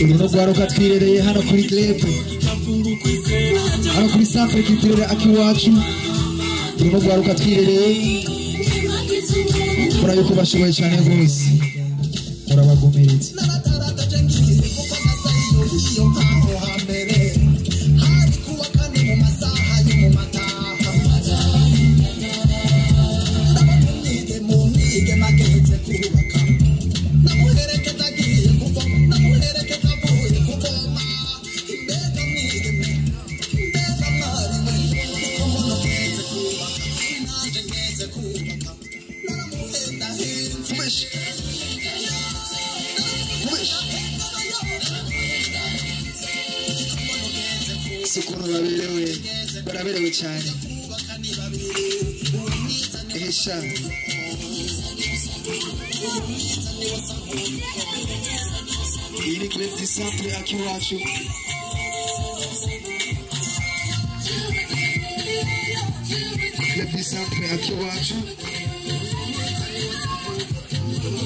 Turimo guharuka twirereye hano kuri Grepe, hano kuri Centre Culturel Akiwacu. Turimo guharuka twirereye, murabona yuko bashoboye cyane rwose, murabagumiritse. Sukuru baraberewe cyane. Esha iri Grepe du Centre Akiwacu. Grepe du Centre Akiwacu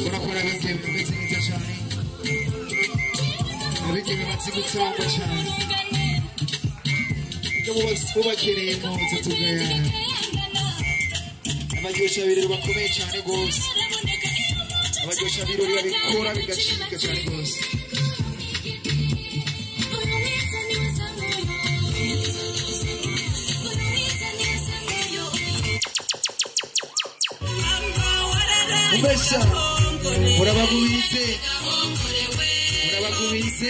barakora ibintu bimeze neza cyane, abigeme batsi gutangwa cyane. Ubakereye munsi tugaya abaryosha birori bakomeye cyane rwose, abaryosha birori babikora bigacika cyane rwose. Umesha murabagumiritse, murabagumiritse.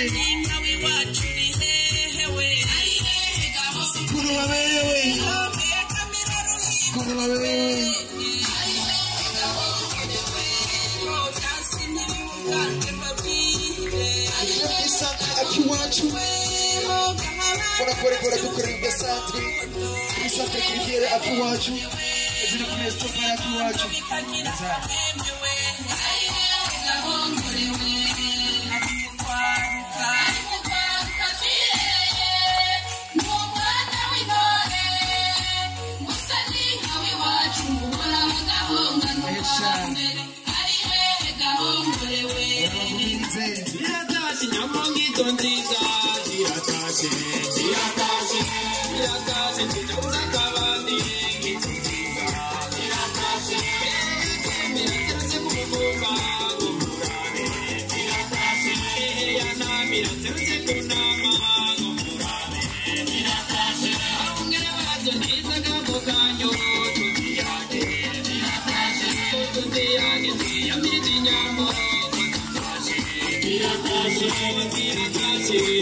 Sukuru baberewe, sukuru baberewe. Akiwacu murakora dukorera ibyo Centre Culturel Akiwacu, ziri ku resitora y'Akiwacu.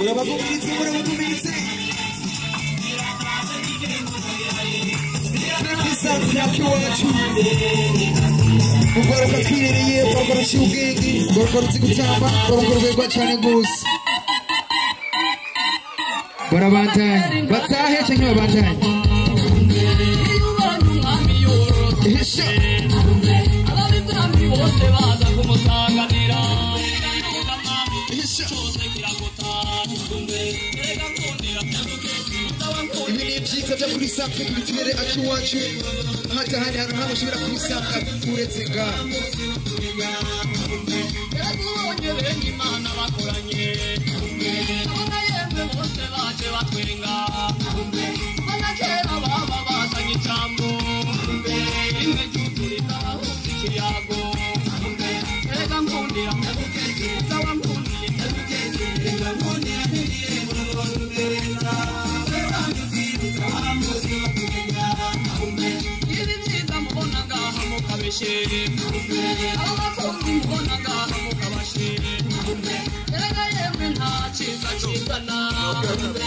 Murabagumiritse, murabagumiritse. Grepe du Centre Akiwacu mugaruka twirereye, mugaruka ubwenge, mugaruka gutamba, mugaruka cyane rwose. Barabandanya batahe cyangwa babandanya. Esha ibi ni ibyitwa byo kuri Centre Culturel Akiwacu. Hata hari hano ushobora kubisanga uretse ngaha.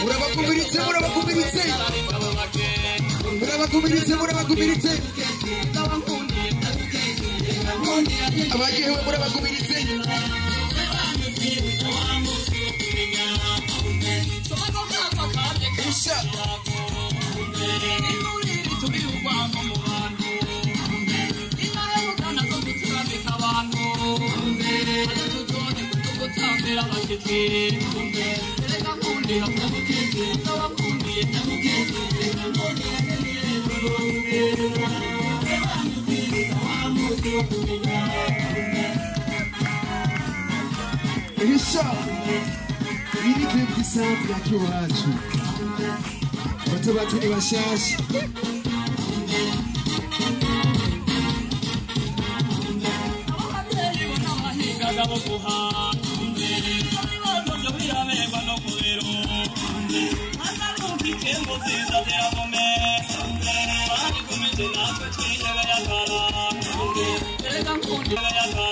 Murabagumiritse, murabagumiritse, murabagumiritse, murabagumiritse. Abagiye murabagumiritse. Esha Esha Mini clip d'Isample akiwacu bato batari bashasha Thank you.